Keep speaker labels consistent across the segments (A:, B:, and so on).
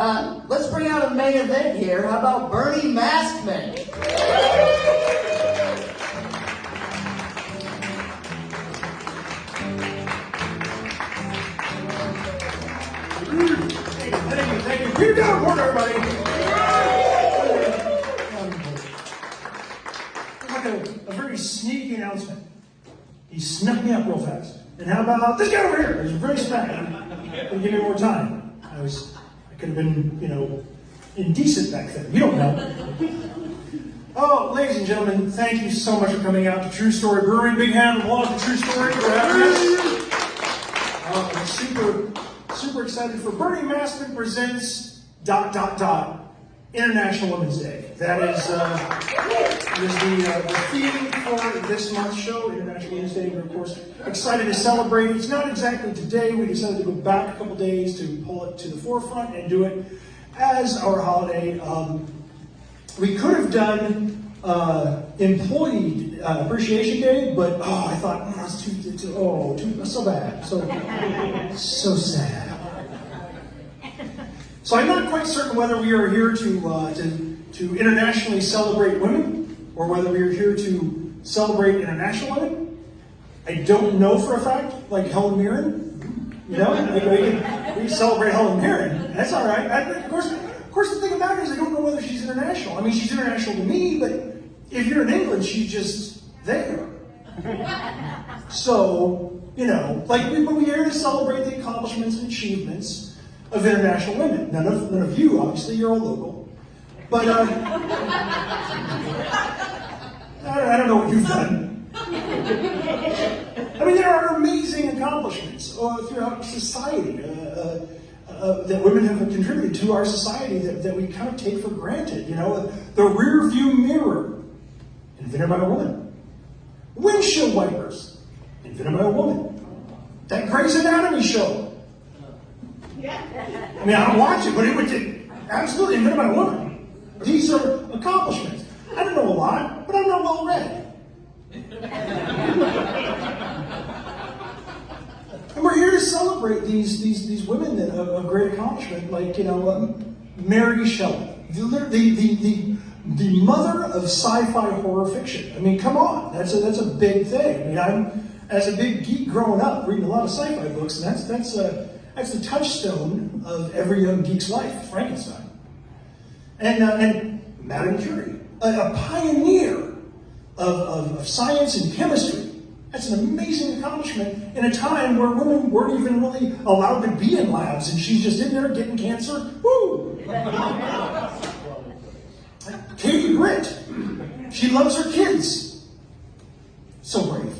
A: Let's bring out a main event here. How about Bernie Maskman?
B: Thank you. Keep down work, everybody. Like a very sneaky announcement. He snuck me up real fast. And how about this guy over here? He was very smack. Didn't give me more time. I could have been, indecent back then. You don't know. Oh, ladies and gentlemen, thank you so much for coming out to True Story Brewery. Big hand of applause for True Story for having us. I'm super excited for Bernie Maskman presents ... International Women's Day. That is the theme for this month's show, International Women's Day. We're, of course, excited to celebrate. It's not exactly today. We decided to go back a couple days to pull it to the forefront and do it as our holiday. We could have done Employee Appreciation Day, but I thought that's so bad, so sad. So I'm not quite certain whether we are here to internationally celebrate women or whether we are here to celebrate international women. I don't know for a fact, like Helen Mirren. We can celebrate Helen Mirren. That's all right. Of course, the thing about it is I don't know whether she's international. I mean, she's international to me, but if you're in England, she's just there. So, but we're here to celebrate the accomplishments and achievements of international women. None of you, obviously, you're all local. But I don't know what you've done. I mean, there are amazing accomplishments throughout society that women have contributed to our society that we kind of take for granted. The rear view mirror, invented by a woman. Windshield wipers, invented by a woman. That Grey's Anatomy show. I mean, I don't watch it, but it was absolutely invented by a woman. These are accomplishments. I don't know a lot, but I'm not well read. And we're here to celebrate these women that have a great accomplishment, like Mary Shelley, the mother of sci-fi horror fiction. I mean, come on, that's a big thing. I mean, as a big geek growing up, reading a lot of sci-fi books, and that's the touchstone of every young geek's life, Frankenstein. And Madame Curie, a pioneer of science and chemistry. That's an amazing accomplishment in a time where women weren't even really allowed to be in labs, and she's just in there getting cancer. Woo! Katie Britt, she loves her kids. So brave.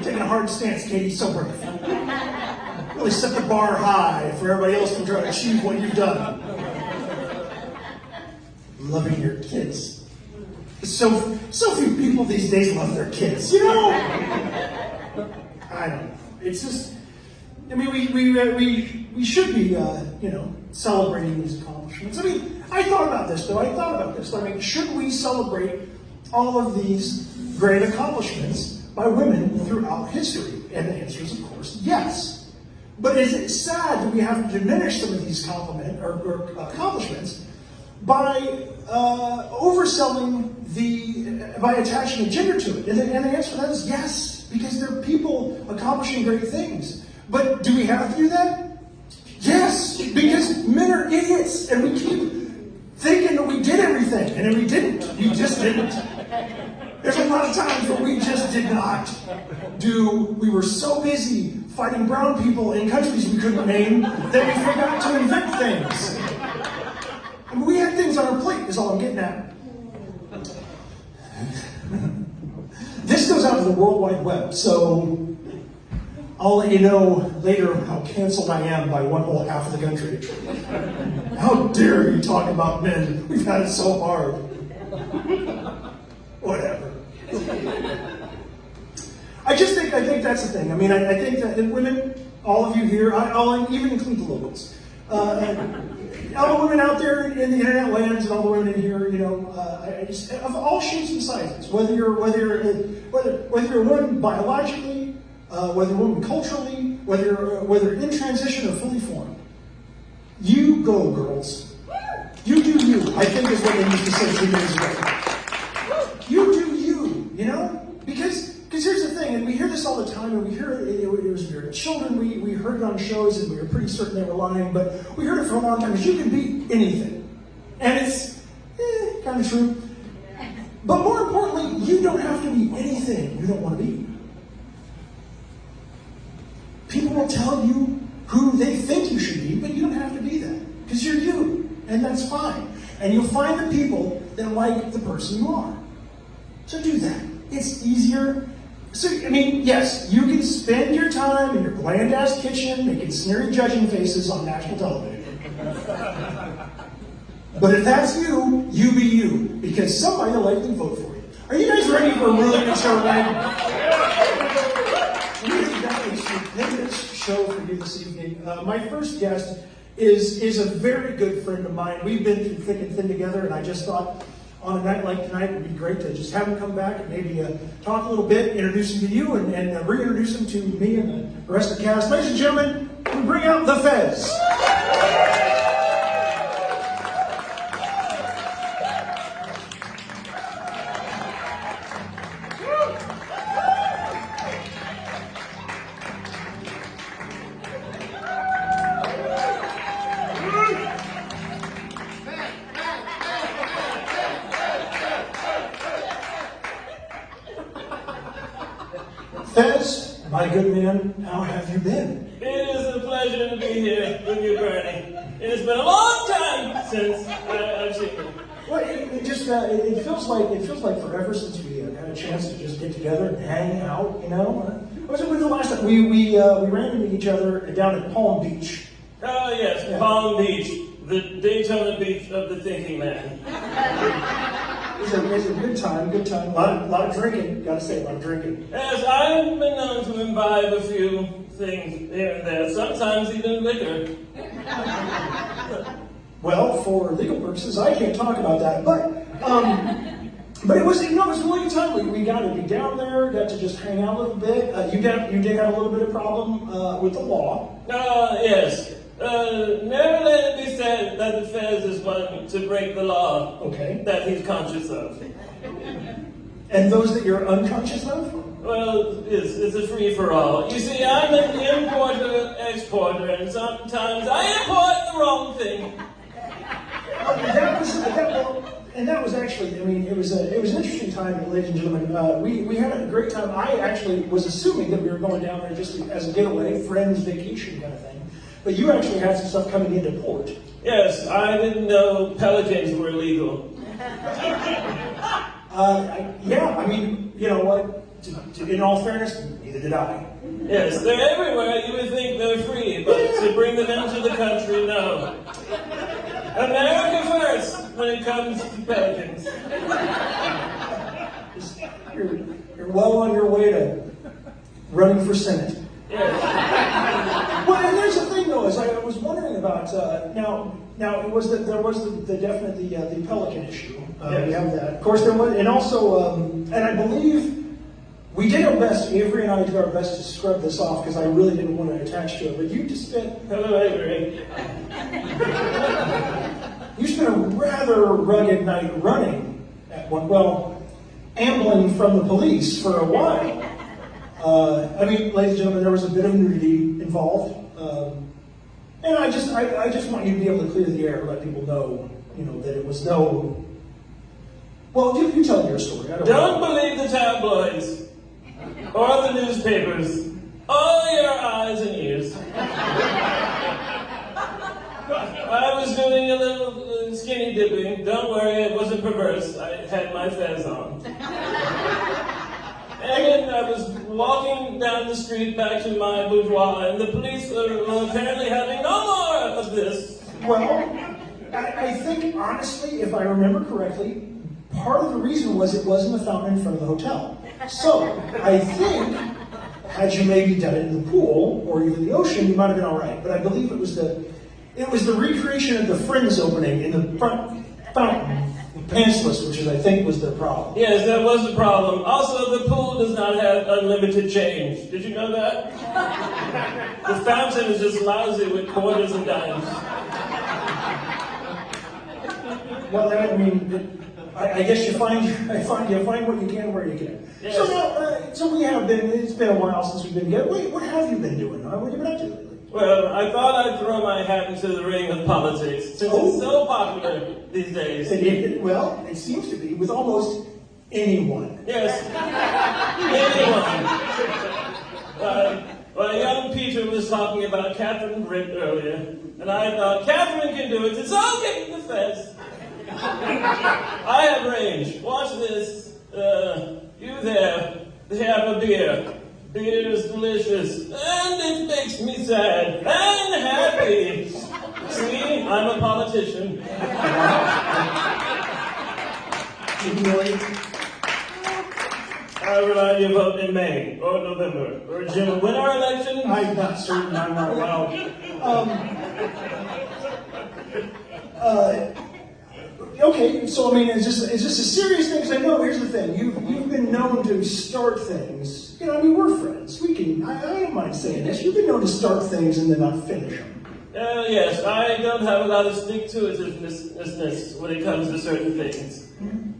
B: Taking a hard stance, Katie, so brave. Really set the bar high for everybody else to try to achieve what you've done. Loving your kids. So few people these days love their kids, I don't know. It's just, I mean, we should be, celebrating these accomplishments. I mean, I thought about this. I mean, should we celebrate all of these great accomplishments by women throughout history? And the answer is, of course, yes. But is it sad that we have to diminish some of these accomplishments by overselling by attaching a gender to it? And the answer to that is yes, because there are people accomplishing great things. But do we have to do that? Yes, because men are idiots, and we keep thinking that we did everything, and then we didn't. We just didn't. There's a lot of times where we just did not we were so busy fighting brown people in countries we couldn't name that we forgot to invent things. I mean, we had things on our plate, is all I'm getting at. This goes out to the World Wide Web, so I'll let you know later how canceled I am by one whole half of the country. How dare you talk about men? We've had it so hard. Whatever. I think that's the thing. I mean, I think that women, all of you here, I'll even include the locals, all the women out there in the internet lands and all the women in here, of all shapes and sizes, whether you're a woman biologically, whether a woman culturally, whether in transition or fully formed. You go, girls. You do you, I think is what they used to say 2 years ago. You do you, you know? Because here's the thing, and we hear this all the time, and we hear it was we were children, we heard it on shows, and we were pretty certain they were lying, but we heard it for a long time, is you can be anything. And it's kind of true. But more importantly, you don't have to be anything you don't want to be. People will tell you who they think you should be, but you don't have to be that. Because you're you, and that's fine. And you'll find the people that like the person you are. So do that. It's easier. So, I mean, yes, you can spend your time in your bland-ass kitchen making sneering judging faces on national television. But if that's you, you be you, because somebody will likely vote for you. Are you guys ready for a really good show tonight? We've got a stupendous show for you this evening. My first guest is a very good friend of mine. We've been through thick and thin together, and I just thought on a night like tonight, it would be great to just have him come back and maybe talk a little bit, introduce him to you, and reintroduce him to me and the rest of the cast. Ladies and gentlemen, we bring out the Fez. Fez, my good man, how have you been?
C: It is a pleasure to be here with you, Bernie. It has been a long time since I've seen you.
B: Well, it feels like forever since we had a chance to just get together and hang out. You know, was it the last time we ran into each other down at Palm Beach?
C: Oh yes, yeah. Palm Beach, the Daytona Beach of the thinking man.
B: It's a good time. A lot of drinking. Gotta say, a lot of drinking.
C: Yes, I've been known to imbibe a few things here and there, sometimes even liquor.
B: Well, for legal purposes, I can't talk about that. But it was a really good time. We got to be down there, got to just hang out a little bit. You did have a little bit of problem with the law.
C: Yes. Never let it be said that the Fez is one to break the law.
B: Okay.
C: That he's conscious of.
B: And those that you're unconscious of?
C: Well, it's a free-for-all. You see, I'm an importer-exporter, and sometimes I import the wrong thing.
B: That was actually, I mean, it was an interesting time, ladies and gentlemen. We had a great time. I actually was assuming that we were going down there just as a getaway, friends, vacation kind of thing. But you actually had some stuff coming into port.
C: Yes, I didn't know pelicans were illegal.
B: Yeah, I mean, you know what? In all fairness, neither did I.
C: Yes, they're everywhere. You would think they're free, but to bring them into the country, no. America first when it comes to pelicans.
B: You're well on your way to running for Senate.
C: Yes.
B: Well, and there's the thing, though, is I was wondering about now there was the pelican issue.
C: Yes.
B: We have that. Of course, there was, and also, and I believe we did our best. Avery and I did our best to scrub this off because I really didn't want to attach to it. But you just spent.
C: Hello, Avery.
B: You spent a rather rugged night running at one. Well, ambling from the police for a while. I mean, ladies and gentlemen, there was a bit of nudity involved, and I just want you to be able to clear the air, let people know, that it was no. Well, you tell your story.
C: Don't believe the tabloids or the newspapers or your eyes and ears. I was doing a little skinny dipping. Don't worry, it wasn't perverse. I had my Fez on. And I was walking down the street back to my boudoir, and the police were apparently having no more of this.
B: Well, I think, honestly, if I remember correctly, part of the reason was it wasn't a fountain in front of the hotel. So, I think, had you maybe done it in the pool, or even the ocean, you might have been all right. But I believe it was the recreation of the Friends opening in the front fountain pantsless, which is, I think, was their problem.
C: Yes, that was the problem. Also, the pool does not have unlimited change. Did you know that? The fountain is just lousy with quarters and dimes.
B: Well, I mean, I guess you find what you can where you can.
C: Yes.
B: So now, so we have been. It's been a while since we've been together. Wait, what have you been doing? What have you been up to lately?
C: Well, I thought I'd throw my hat into the ring of politics, since it's so popular these days.
B: Well, it seems to be with almost anyone.
C: Yes, anyone. Well, young Peter was talking about Catherine Britt earlier, and I thought, Catherine can do it, it's all getting the fence. I have range. Watch this. You there, have a beer. Beer is delicious, and it makes me sad and happy. See, I'm a politician. I remind you vote in May or November. Or Jim, win our election?
B: I'm not certain. I'm not allowed. Okay, so I mean, is this a serious thing? Because I know, here's the thing: you've been known to start things. You know, I mean, we're friends. We can. I don't mind saying this. You've been known to start things and then not finish them.
C: Yes, I don't have a lot of stick-to-itiveness when it comes to certain things.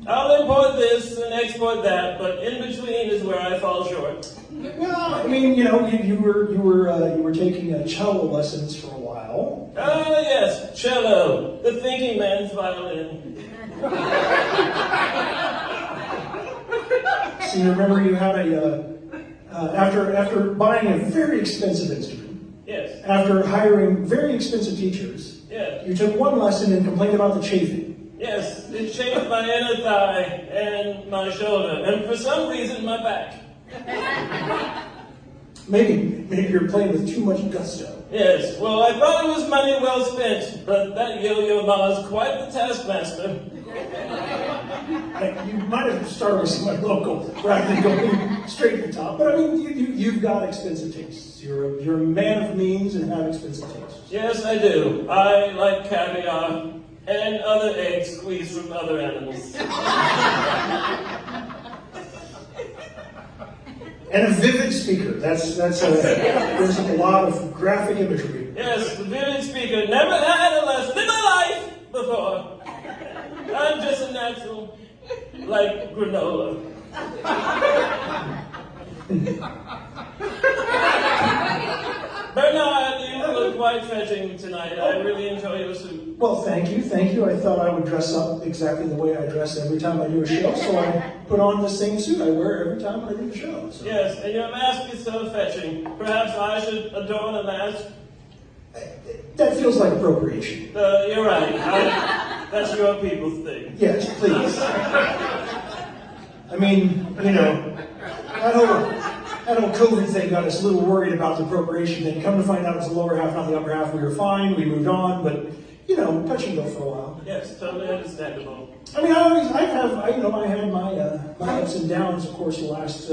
C: I'll import this and export that, but in between is where I fall short.
B: Well, I mean, you know, you were taking cello lessons for a while.
C: Oh yes, cello, the thinking man's violin.
B: So you remember you had after buying a very expensive instrument.
C: Yes.
B: After hiring very expensive teachers.
C: Yes.
B: You took one lesson and complained about the chafing.
C: Yes, it chafed my inner thigh and my shoulder, and for some reason my back.
B: Maybe you're playing with too much gusto.
C: Yes, well, I thought it was money well spent, but that yo-yo ma is quite the taskmaster.
B: You might have started with someone local rather than going straight to the top, but I mean, you've got expensive tastes. You're a man of means and have expensive tastes.
C: Yes, I do. I like caviar and other eggs squeezed from other animals.
B: And a vivid speaker. There's a lot of graphic imagery.
C: Yes, the vivid speaker. Never had a lesson in my life before. I'm just a natural, like granola. Bernard, you look quite fetching tonight. I really enjoy your suit.
B: Well, thank you. I thought I would dress up exactly the way I dress every time I do a show, so I put on the same suit I wear every time I do the show. So.
C: Yes, and your mask is so fetching. Perhaps I should adorn a mask?
B: That feels like appropriation.
C: You're right. That's your people's thing.
B: Yes, please. I mean, you know, that whole COVID thing got us a little worried about the appropriation thing. Come to find out it's the lower half, not the upper half. We were fine. We moved on, but you know, touch and go for a while.
C: Yes, totally understandable.
B: I mean, I had my ups and downs, of course, the last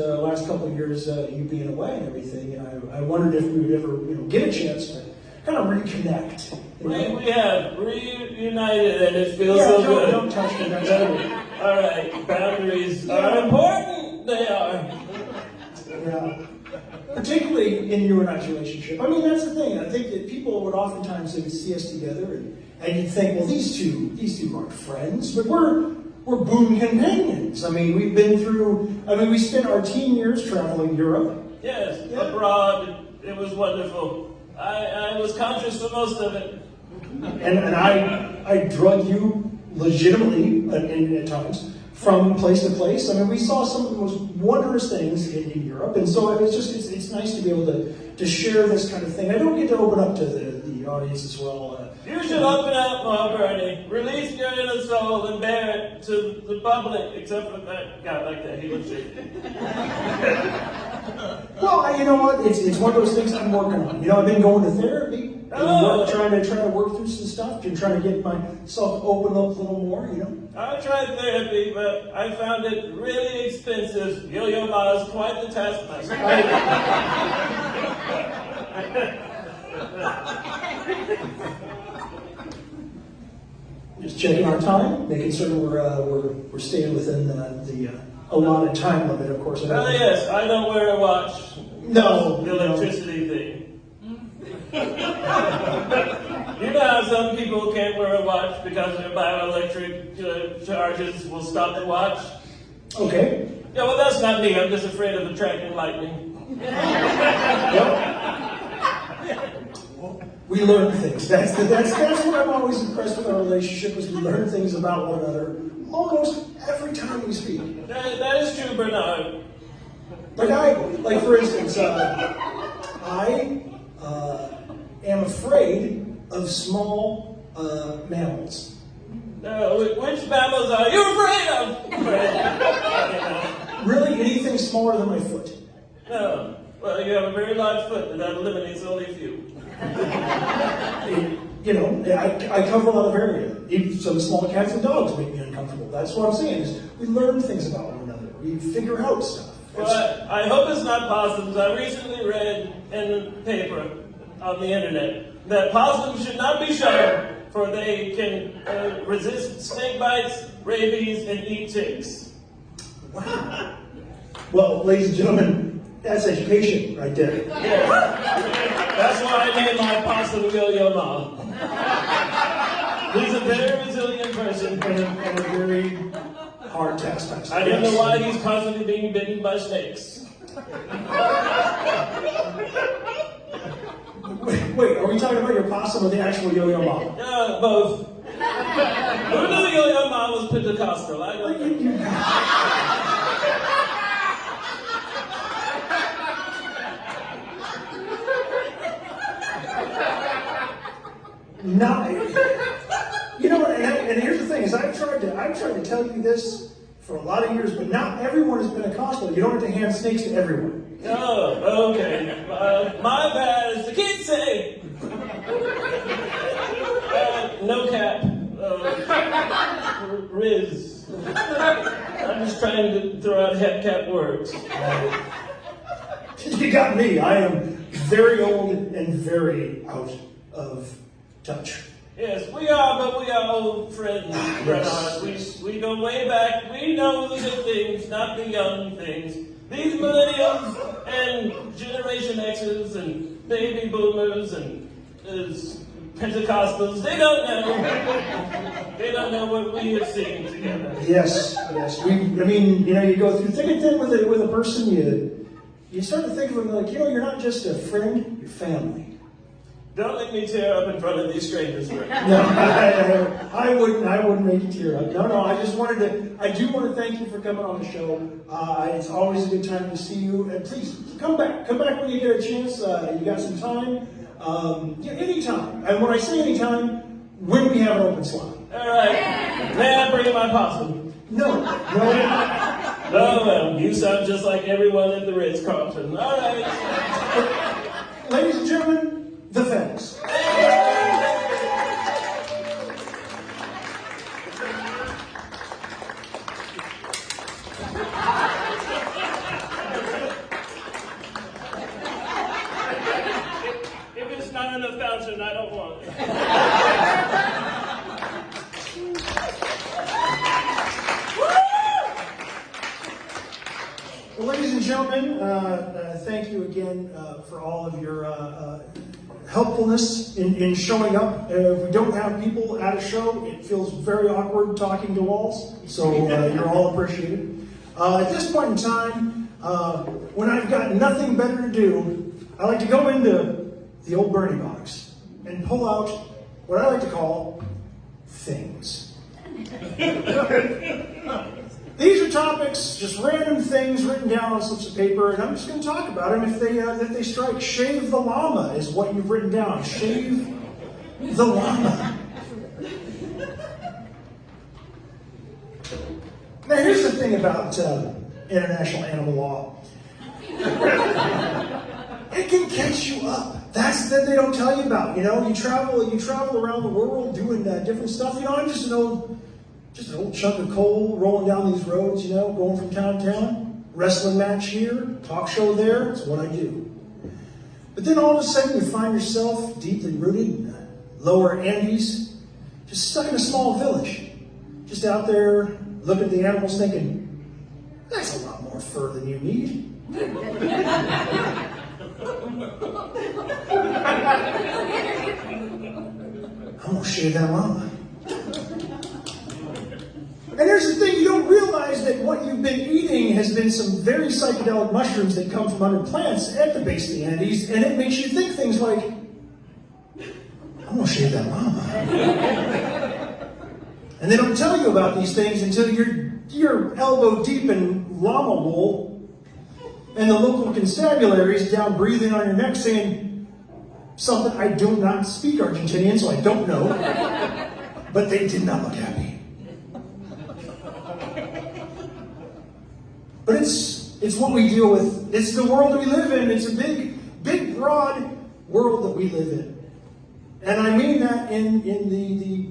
B: couple of years, you being away and everything. And I wondered if we would ever, get a chance to kind of reconnect.
C: We have reunited, and it feels so good.
B: Don't touch me. That's good.
C: All right, boundaries are important. They are.
B: Yeah. Particularly in you and I's relationship. I mean, that's the thing. I think that people would oftentimes, they would see us together and you'd think, well, these two aren't friends, but we're boon companions. I mean, we spent our teen years traveling Europe.
C: Yes, abroad. It was wonderful. I was conscious for most of it.
B: And I drug you legitimately at times from place to place. I mean, we saw some of the most wondrous things in Europe, and so it's nice to be able to share this kind of thing. I don't get to open up to the audience as well.
C: You should open up more, Bernie. Release your inner soul and bear it to the public, except for that guy like that. He looks shaky.
B: Well, you know what? It's one of those things I'm working on. I've been going to therapy, trying to work through some stuff, and trying to get myself to open up a little more.
C: I tried therapy, but I found it really expensive. Yo-yo ma is quite the taskmaster.
B: Just checking our time, making certain we're staying within the allotted time limit, of course.
C: Oh yes, I don't wear a watch.
B: No.
C: The electricity thing. You know how some people can't wear a watch because their bioelectric charges will stop the watch?
B: Okay.
C: Yeah, well that's not me. I'm just afraid of attracting lightning.
B: We learn things. That's what I'm always impressed with our relationship is we learn things about one another almost every time we speak.
C: That is true, Bernard.
B: Like for instance, I am afraid of small mammals.
C: Which mammals are you afraid of?
B: Really, anything smaller than my foot.
C: No. Well, you have a very large foot, and that eliminates only a few.
B: You know, I cover a lot of area. Even some small cats and dogs make me uncomfortable. That's what I'm saying is we learn things about one another. We figure out stuff.
C: Well, I hope it's not possums. I recently read in the paper on the internet that possums should not be shot, for they can resist snake bites, rabies, and eat ticks.
B: Wow. Well, ladies and gentlemen, that's education right there.
C: Yeah. That's why I named my possum Yo-Yo-Ma. He's a very resilient person.
B: And a very hard taskmaster.
C: I don't know why he's constantly being bitten by snakes.
B: Wait, are we talking about your possum or the actual Yo-Yo-Ma?
C: Both. Who knew Yo-Yo-Ma was Pentecostal? I don't know.
B: Not, you know, and here's the thing: is I've tried to tell you this for a lot of years, but not everyone is Pentecostal. You don't have to hand snakes to everyone.
C: Oh, okay. My bad, as the kids say. No cap. Riz. I'm just trying to throw out hepcap words.
B: You got me. I am very old and very out of touch.
C: Yes, we are, but we are old friends, Bernard. We go way back. We know the good things, not the young things. These millennials and Generation X's and baby boomers and Pentecostals, they don't know. They don't know what we have seen together.
B: Yes. You go through thick and thin with a person, you start to think of them like, you're not just a friend, you're family.
C: Don't make me tear up in front of these strangers.
B: No, I wouldn't make you tear up. No, I do want to thank you for coming on the show. It's always a good time to see you. And please, come back when you get a chance. You got some time. Anytime. And when I say anytime, when we have an open slot.
C: All right. May I bring my possum?
B: No.
C: Oh, well, you sound just like everyone at the Ritz-Carlton. All right.
B: Ladies and gentlemen, the Feds.
C: If it's not in the fountain, I don't want it.
B: Well, ladies and gentlemen, thank you again for all of your helpfulness in showing up. If we don't have people at a show, it feels very awkward talking to walls, so you're all appreciated. At this point in time, when I've got nothing better to do, I like to go into the old Bernie box and pull out what I like to call things. These are topics, just random things written down on slips of paper, and I'm just going to talk about them if they strike. Shave the llama is what you've written down. Shave the llama. Now, here's the thing about international animal law. It can catch you up. That's that they don't tell you about. You travel around the world doing different stuff. I'm just an old chunk of coal rolling down these roads, going from town to town. Wrestling match here, talk show there, it's what I do. But then all of a sudden you find yourself deeply rooted in the lower Andes, just stuck in a small village, just out there looking at the animals thinking, that's a lot more fur than you need. I'm gonna shave that llama. And here's the thing, you don't realize that what you've been eating has been some very psychedelic mushrooms that come from under plants at the base of the Andes, and it makes you think things like, I'm gonna shave that llama. And they don't tell you about these things until you're elbow deep in llama wool, and the local constabulary is down breathing on your neck saying something. I do not speak Argentinian, so I don't know, but they did not look happy. But it's what we deal with. It's the world we live in. It's a big, broad world that we live in. And I mean that in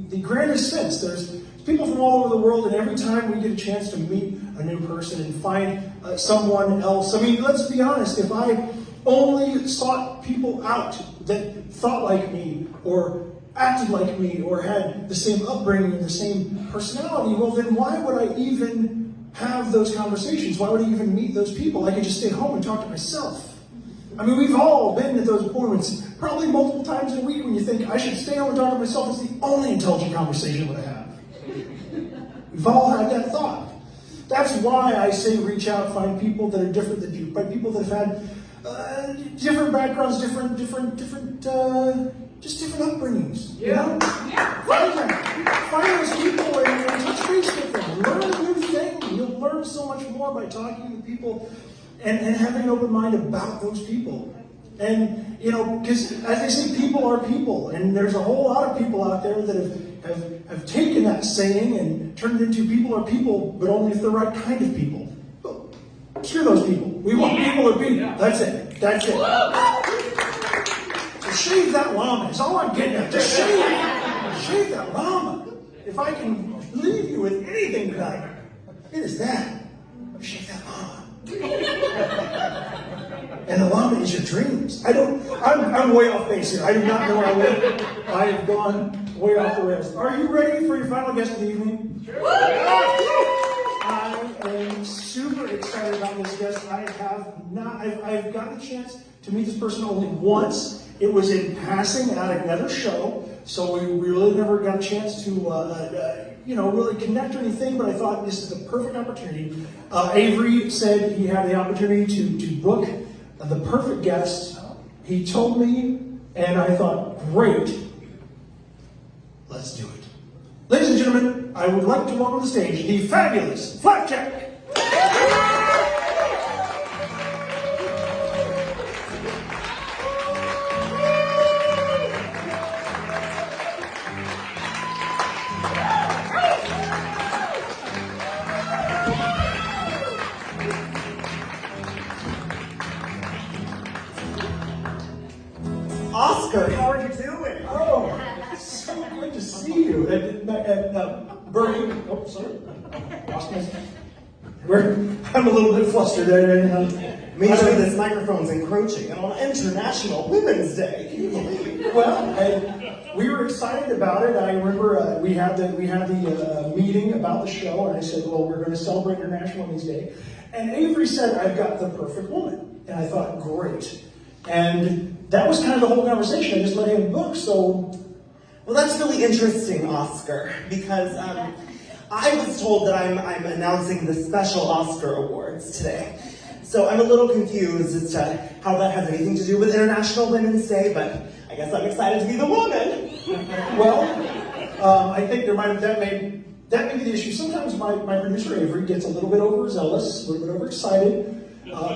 B: the grandest sense. There's people from all over the world, and every time we get a chance to meet a new person and find someone else. I mean, let's be honest. If I only sought people out that thought like me, or acted like me, or had the same upbringing, the same personality, well, then why would I even have those conversations? Why would I even meet those people? I could just stay home and talk to myself. I mean, we've all been at those moments, probably multiple times a week, when you think, I should stay home and talk to myself. It's the only intelligent conversation I'm going to have. We've all had that thought. That's why I say reach out, find people that are different than you, find people that have had different backgrounds, different upbringings.
A: Yeah.
B: You know? Yeah. Find those people and touch base with them. Learn a new thing. You'll learn so much more by talking to people and having an open mind about those people. And, you know, because as they say, people are people. And there's a whole lot of people out there that have taken that saying and turned it into people are people, but only if they're the right kind of people. Well, screw those people. We want people are people. That's it. That's it. So shave that llama. That's all I'm getting at. Just shave that llama. If I can leave you with anything tonight, it is that. Shave that llama. And the llama is your dreams. I'm way off base here. I do not know where I live. I have gone way off the rails. Are you ready for your final guest of the evening? Sure. I am super excited about this guest. I've gotten a chance to meet this person only once. It was in passing at another show, so we really never got a chance to really connect or anything, but I thought this is the perfect opportunity. Avery said he had the opportunity to book the perfect guest. He told me, and I thought, great, let's do it. Ladies and gentlemen, I would like to welcome to the stage the fabulous Flapjack.
D: Oscar, how are you doing?
B: Oh, so good to see you. Bernie, oh, sorry. I'm a little bit flustered there.
D: Me too, this microphone's encroaching, and on International Women's Day. Can you believe it?
B: Well, we were excited about it. I remember we had the meeting about the show, and I said, well, we're going to celebrate International Women's Day. And Avery said, I've got the perfect woman. And I thought, great. And that was kind of the whole conversation. I just let him book, so...
D: Well, that's really interesting, Oscar, because I was told that I'm announcing the special Oscar Awards today. So I'm a little confused as to how that has anything to do with International Women's Day, but I guess I'm excited to be the woman.
B: Well, I think that may be the issue. Sometimes my producer Avery gets a little bit overzealous, a little bit overexcited,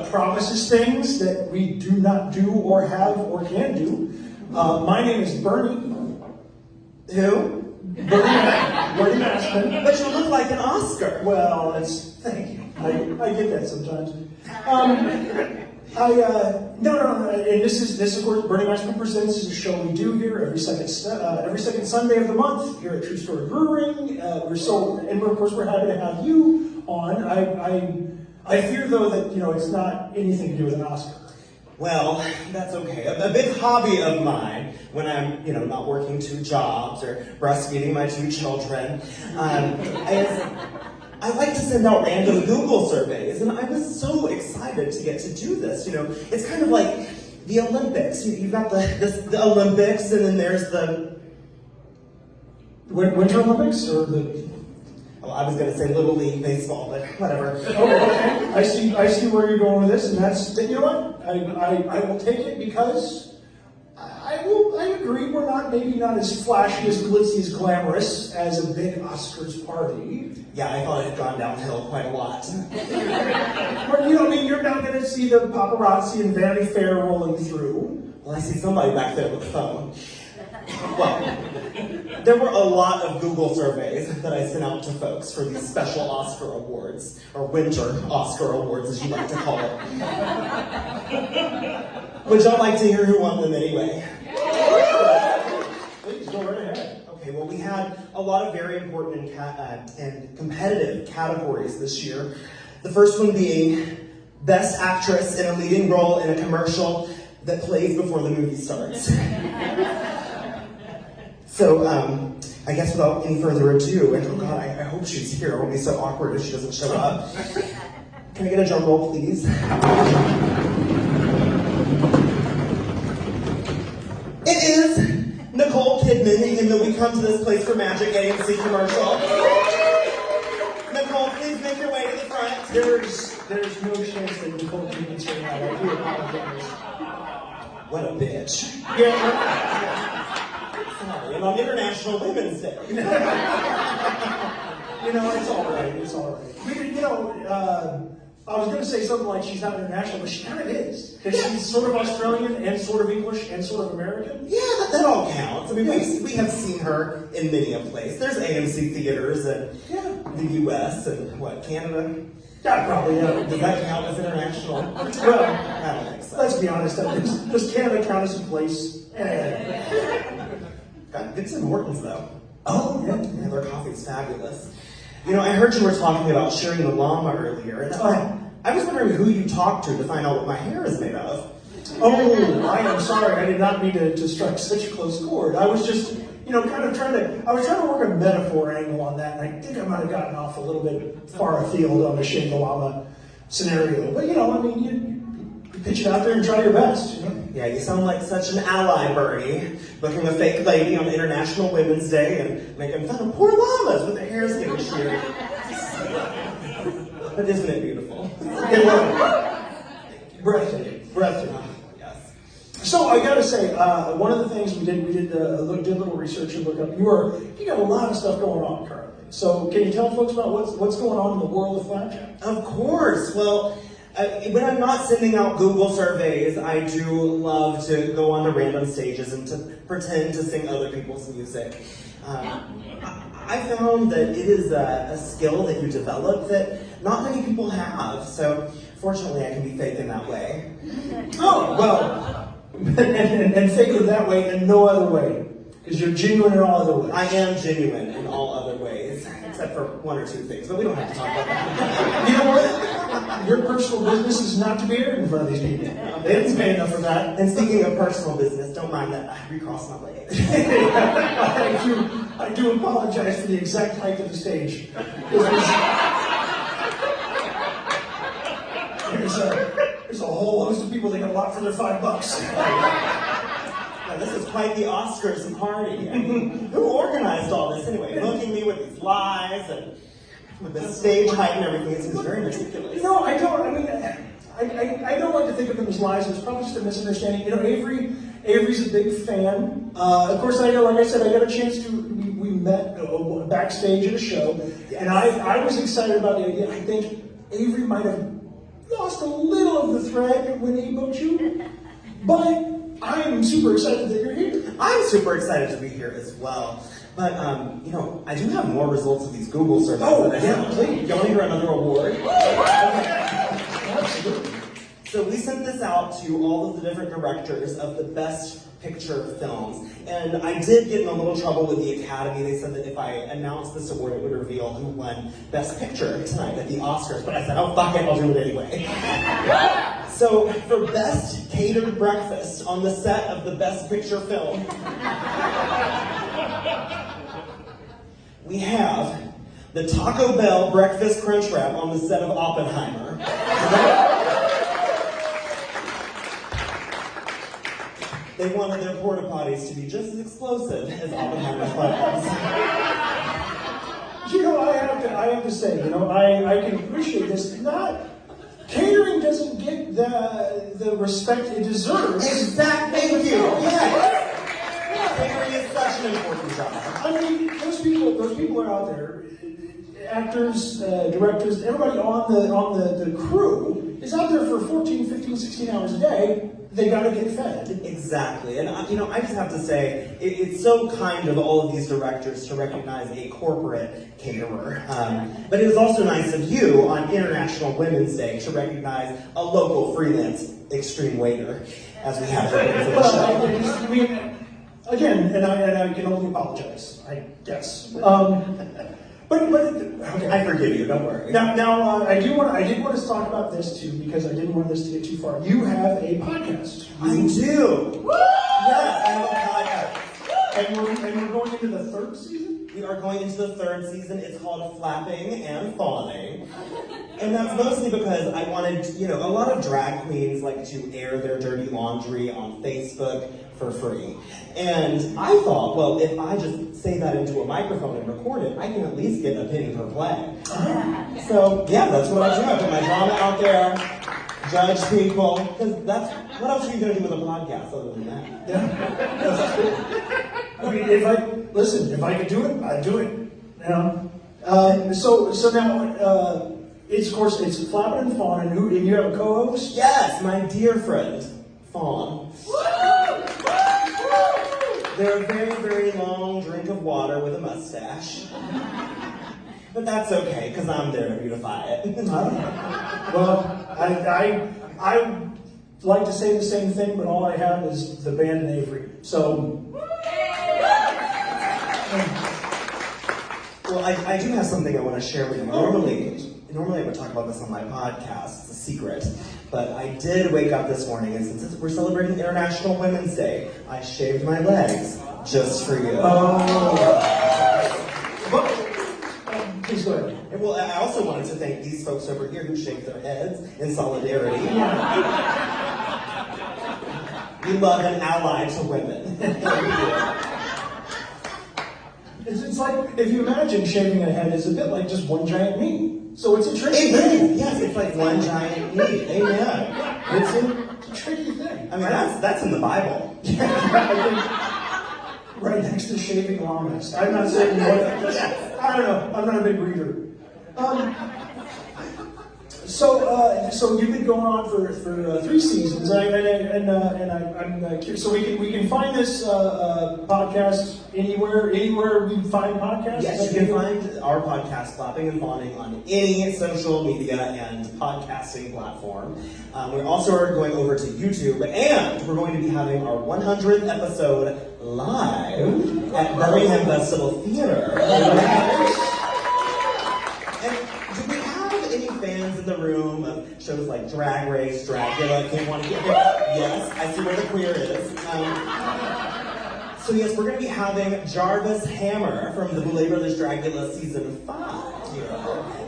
B: promises things that we do not do or have or can do. My name is Bernie.
D: Who?
B: Bernie Maskman.
D: But you look like an Oscar.
B: Well, thank you. I get that sometimes. And this of course, Bernie Maskman Presents is a show we do here every second Sunday of the month here at True Story Brewing. Of course we're happy to have you on. I fear though that it's not anything to do with an Oscar.
D: Well, that's okay. A big hobby of mine when I'm, not working 2 jobs or breastfeeding my 2 children. I like to send out random Google surveys, and I was so excited to get to do this. It's kind of like the Olympics. You've got the Olympics, and then there's the
B: Winter Olympics or the.
D: Well, I was going to say Little League baseball, but whatever.
B: Okay. I see where you're going with this, and that's, you know what? I will take it because I agree we're maybe not as flashy, as glitzy, as glamorous as a big Oscars party.
D: Yeah, I thought it had gone downhill quite a lot.
B: But you're not going to see the paparazzi and Vanity Fair rolling through.
D: Well, I see somebody back there with a phone. Well, there were a lot of Google surveys that I sent out to folks for these special Oscar awards, or winter Oscar awards, as you like to call it. Would y'all like to hear who won them anyway?
B: Please, go right ahead.
D: Okay, well, we had a lot of very important and competitive categories this year. The first one being Best Actress in a Leading Role in a Commercial that Plays Before the Movie Starts. So, I guess without any further ado, and oh God, I hope she's here. It won't be so awkward if she doesn't show up. Can I get a drum roll, please? It is Nicole Kidman in the We Come to This Place for Magic AMC commercial. Nicole, please make your way to the front.
B: There's no chance that Nicole Kidman's here now. I do apologize.
D: What a bitch.
B: Yeah.
D: Sorry, and on International Women's Day.
B: It's all right. It's all right. I was going to say something like she's not international, but she kind of is. Because she's sort of Australian and sort of English and sort of American.
D: Yeah, that all counts. I mean, we have seen her in many a place. There's AMC theaters in the U.S. and, Canada?
B: Yeah, probably, yeah.
D: Does that count as international?
B: Well,
D: I don't think so.
B: let's be honest. Does Canada count as a place?
D: Got good Tim Hortons, though.
B: Oh, yeah.
D: Yeah, their coffee's fabulous. I heard you were talking about sharing the llama earlier, and I was wondering who you talked to find out what my hair is made of.
B: Oh, I am sorry. I did not mean to strike such a close chord. I was just, kind of trying to work a metaphor angle on that, and I think I might have gotten off a little bit far afield on the shake the llama scenario. But, you pitch it out there and try your best,
D: Yeah, you sound like such an ally, Bernie, booking a fake lady on International Women's Day and making fun of poor llamas with their hair getting sheared. But isn't it beautiful?
B: Breathtaking.
D: Yes.
B: So I gotta say, one of the things we did a little research and look up. You got a lot of stuff going on currently. So can you tell folks about what's going on in the world of Flapjack?
D: Of course. Well, when I'm not sending out Google surveys, I do love to go onto random stages and to pretend to sing other people's music. I found that it is a skill that you develop that not many people have. So fortunately, I can be fake in that way.
B: Oh, well, and fake it that way and no other way. Because you're genuine in all other ways.
D: I am genuine in all other ways, except for 1 or 2 things, but we don't have to talk about that.
B: You know what? Your personal business is not to be aired in front of these people. They didn't pay enough for that.
D: And speaking of personal business, don't mind that I recrossed my legs.
B: I do apologize for the exact height of the stage. There's a whole host of people that get a lot for their $5.
D: Now, this is quite the Oscars party. I mean, who organized all this anyway? Hooking me with these lies and with the stage height and everything. It seems very meticulous.
B: No, I don't. I mean, I don't like to think of them as lies. It's probably just a misunderstanding. Avery's a big fan. Of course, like I said, I got a chance to. We met backstage at a show, and I was excited about the idea. I think Avery might have lost a little of the thread when he booked you, but I'm super excited that you're here.
D: I'm super excited to be here as well. But, I do have more results of these Google surveys.
B: Oh, yeah, please.
D: You want to hear another award?
B: Absolutely.
D: So we sent this out to all of the different directors of the Best Picture films. And I did get in a little trouble with the Academy. They said that if I announced this award, it would reveal who won Best Picture tonight at the Oscars. But I said, oh, fuck it, I'll do it anyway. So, for best catered breakfast on the set of the Best Picture film, we have the Taco Bell breakfast crunch wrap on the set of Oppenheimer. They wanted their porta potties to be just as explosive as Oppenheimer's buttons.
B: You know, I have to say, you know, I can appreciate this. Catering doesn't get the respect it deserves.
D: Exactly. Thank you. Yes. Catering is such an important job.
B: I mean, those people are out there. Actors, directors, everybody on the crew is out there for 14, 15, 16 hours a day. They gotta get fed.
D: Exactly. And, you know, I just have to say, it's so kind of all of these directors to recognize a corporate caterer. But it was also nice of you on International Women's Day to recognize a local freelance extreme waiter, as we have for the show.
B: I mean, again, and I can only apologize, I guess. But okay.
D: I forgive you. Don't worry.
B: Now, I did want to talk about this too because I didn't want this to get too far. You have a podcast.
D: I do.
B: Woo!
D: Yes, I have a podcast.
B: And we're going into the third season?
D: We are going into the third season. It's called Flapping and Fawning. And that's mostly because I wanted, you know, a lot of drag queens like to air their dirty laundry on Facebook for free. And I thought, well, if I just say that into a microphone and record it, I can at least get a penny per play. So, yeah, that's what I do. I put my drama out there, judge people, because what else are you going to do with a podcast other than that?
B: Yeah. I mean, if I could do it, I'd do it. You know? So now, it's Flapping and Fawn, and you have a co-host?
D: Yes, my dear friend, Fawn. They're a very, very long drink of water with a mustache. But that's okay, because I'm there to beautify it.
B: Well, I like to say the same thing, but all I have is the band in Avery. So.
D: Well, I do have something I want to share with you. Normally I would talk about this on my podcast, it's a secret. But I did wake up this morning, and since we're celebrating International Women's Day, I shaved my legs just for you.
B: Please go ahead.
D: And well, I also wanted to thank these folks over here who shaved their heads in solidarity. We love an ally to women.
B: It's like, if you imagine shaving a head is a bit like just one giant knee. So it's a tricky thing.
D: Yes, it's like one giant knee. Amen.
B: It's a tricky thing.
D: I mean, that's in the Bible.
B: I think right next to shaving llamas. I'm not saying what. I don't know. I'm not a big reader. So you've been going on for 3 seasons, and I'm curious. So we can find this podcast anywhere we find podcasts.
D: Yes, you can find our podcast, Flapping and Fawning, on any social media and podcasting platform. We also are going over to YouTube, and we're going to be having our 100th episode live at Birmingham Festival Theater. Fans in the room of shows like Drag Race, Dragula, King One. Yes, I see where the queer is. So yes, we're going to be having Jarvis Hammer from the Boulay Brothers Dragula Season 5 here.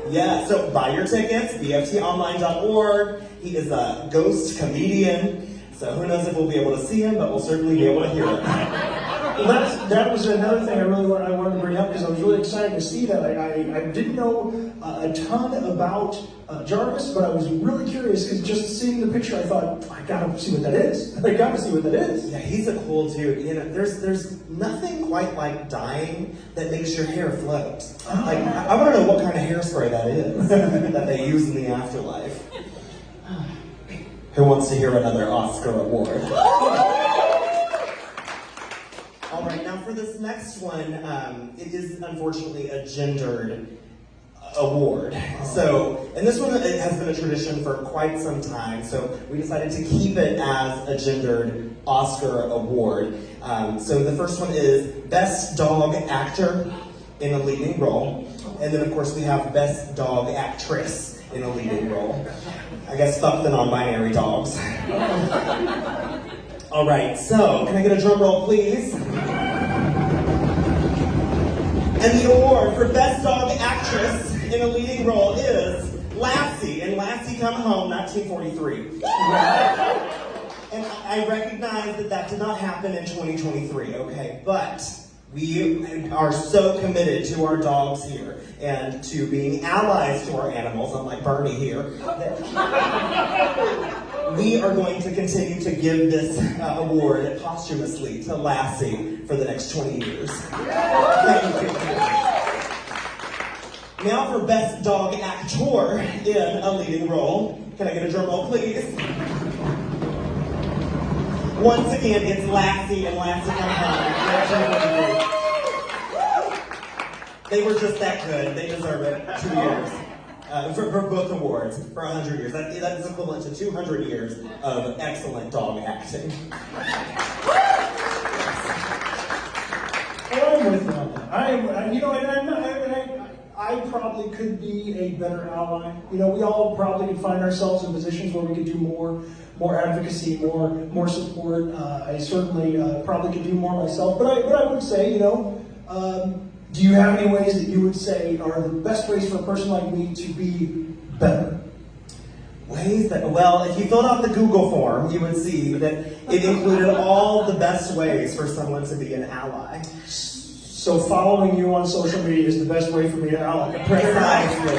D: Yeah, so buy your tickets, bftonline.org. He is a ghost comedian, so who knows if we'll be able to see him, but we'll certainly be able to hear him.
B: Well, that was another thing I wanted to bring up because I was really excited to see that. I didn't know a ton about Jarvis, but I was really curious because just seeing the picture, I thought, I gotta see what that is. I gotta see what that is.
D: Yeah, he's a cool dude. You know, there's nothing quite like dyeing that makes your hair float. Like, I want to know what kind of hairspray that is that they use in the afterlife. Who wants to hear another Oscar award? All right, now for this next one, it is unfortunately a gendered award. So, and this one has been a tradition for quite some time, so we decided to keep it as a gendered Oscar award. So the first one is Best Dog Actor in a Leading Role, and then of course we have Best Dog Actress in a leading role. I guess fuck the non-binary dogs. All right, so can I get a drum roll, please? And the award for Best Dog Actress in a leading role is Lassie in Lassie Come Home, 1943. And I recognize that that did not happen in 2023, okay? But we are so committed to our dogs here and to being allies to our animals, unlike Bernie here, that we are going to continue to give this award posthumously to Lassie for the next 20 years. Thank you. Now for Best Dog Actor in a leading role. Can I get a drum roll, please? Once again, it's Lassie and Lassie Come Home. They were just that good. They deserve it. 2 years. For both awards, for 100 years. That is equivalent to 200 years of excellent dog acting.
B: Well, I'm with you on that. I probably could be a better ally. You know, we all probably could find ourselves in positions where we could do more advocacy, more support. I certainly probably could do more myself. But I would say, you know, do you have any ways that you would say are the best ways for a person like me to be better?
D: Ways that, well, if you filled out the Google form, you would see that it included all the best ways for someone to be an ally.
B: So following you on social media is the best way for me to ally.
D: Precisely.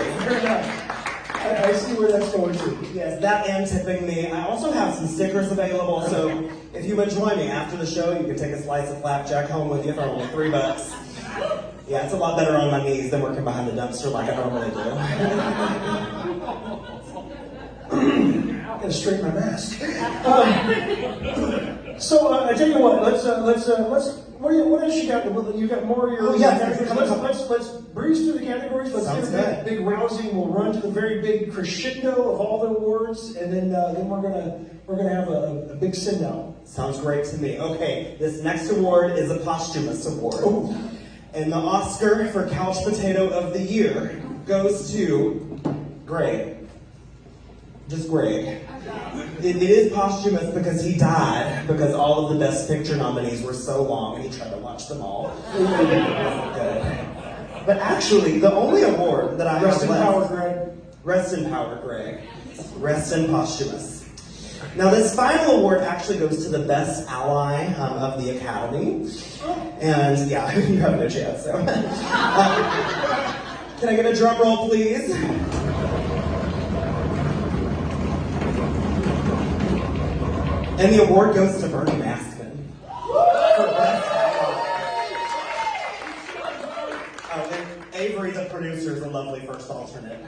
B: I see where that's going to.
D: Yes, that and tipping me. I also have some stickers available, so if you enjoy me after the show, you can take a slice of flapjack home with you for only $3. Yeah, it's a lot better on my knees than working behind the dumpster like I normally do.
B: I'm gonna straighten my mask. So I tell you what, let's. What else you got? You got more of your categories. Let's breeze through the categories. Let's
D: Sounds
B: get a big rousing. We'll run to the very big crescendo of all the awards, and then we're gonna have a big send out.
D: Sounds great to me. Okay, this next award is a posthumous award.
B: Oh.
D: And the Oscar for Couch Potato of the Year goes to Greg. Just Greg. It is posthumous because he died because all of the Best Picture nominees were so long and he tried to watch them all. It wasn't good. But actually, the only award that I
B: Rest
D: have
B: in power,
D: left...
B: Greg.
D: Rest in power, Greg. Rest in posthumous. Now, this final award actually goes to the Best Ally of the Academy. And yeah, you have no chance, so. Can I get a drum roll, please? And the award goes to Bernie Maskman. For Best Ally. Oh, and Avery, the producer, is a lovely first alternate.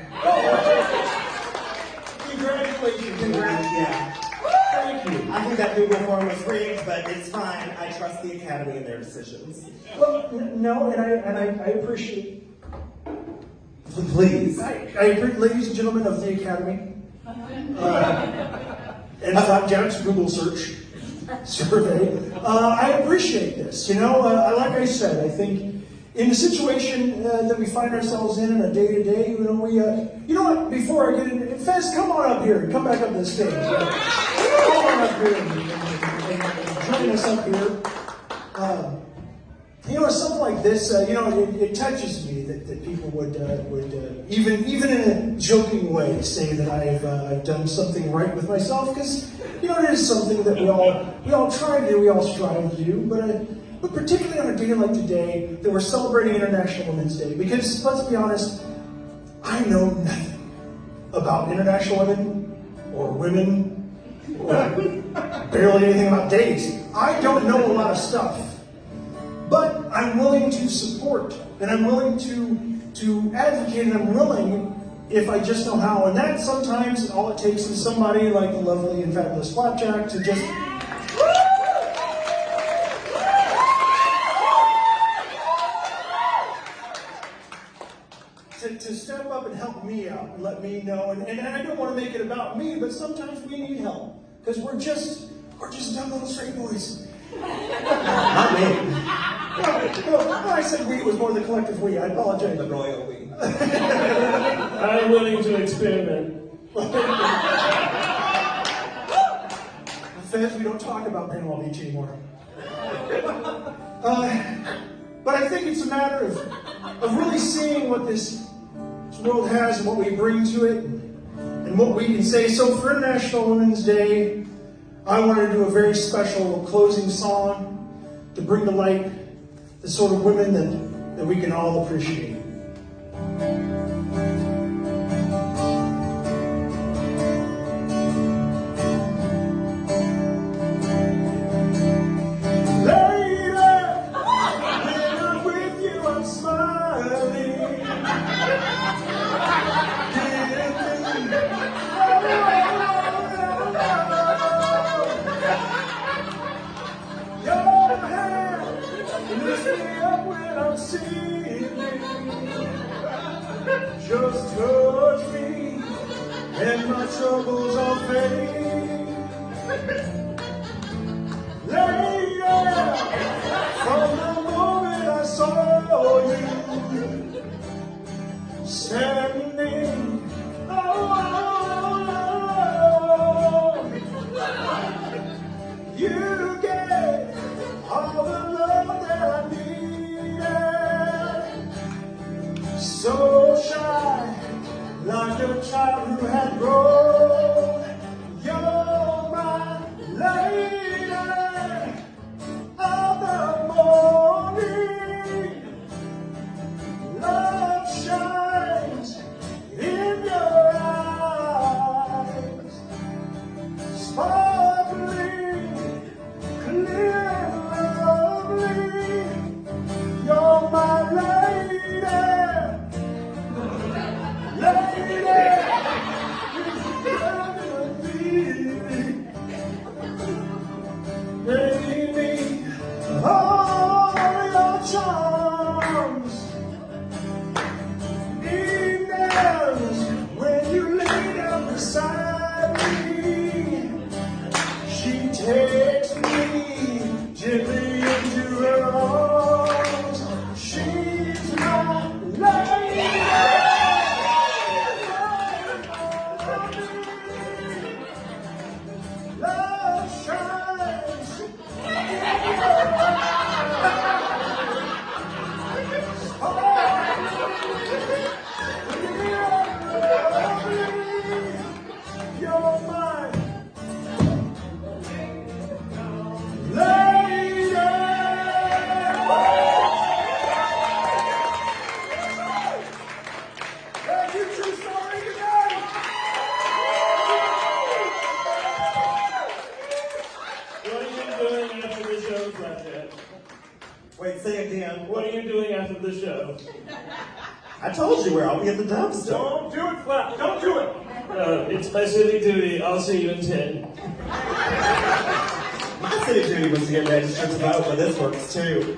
B: Congratulations.
D: Yeah.
B: Thank you.
D: I think that Google form was rigged, but it's fine. I trust the Academy in their decisions.
B: Well, no, and I appreciate.
D: Please.
B: Ladies and gentlemen of the Academy, and Flapjack's Google search survey, I appreciate this. You know, like I said, I think in the situation that we find ourselves in a day-to-day, you know, you know what? Before I get into Fez, come on up here. Come back up to the stage. Come on up here and join us up here. You know, something like this, you know, it touches me that people would even in a joking way say that I've done something right with myself, because you know it is something that we all try to do, we all strive to do, but particularly on a day like today that we're celebrating International Women's Day, because let's be honest, I know nothing about international women or women or barely anything about days. I don't know a lot of stuff. But I'm willing to support, and I'm willing to advocate, and I'm willing if I just know how. And that sometimes all it takes is somebody like the lovely and fabulous Flapjack to just... to step up and help me out and let me know. And I don't want to make it about me, but sometimes we need help. Because we're just dumb little straight boys.
D: Not me.
B: Well, I said we, it was more the collective we. I apologize.
D: The royal we.
C: I'm willing to experiment.
B: Fez, we don't talk about Panama Beach anymore. But I think it's a matter of really seeing what this world has and what we bring to it and what we can say. So for International Women's Day, I wanted to do a very special closing song to bring to light the sort of women that we can all appreciate. Just touch me and my troubles all fade. Lady, from the moment I saw you standing, you gave all the love that I needed. So shy, like a child who had grown. You're my lady of the morning. Love shines in your eyes, sparkling, clear and lovely. You're my lady. All your charms, evenings when you lay down beside me, she takes me gently into her arms. She's my lady. Love shines in your You're my lady. Thank you, true story today.
C: What are you doing after the show, Fletcher?
D: Wait, say again.
C: What are you doing after the show?
D: I told you where I'll be at the dumpster.
B: Don't do it, Flap. Don't do it.
C: It's my civic duty. I'll see you in 10.
D: My civic duty was to get registered to vote, but this works too.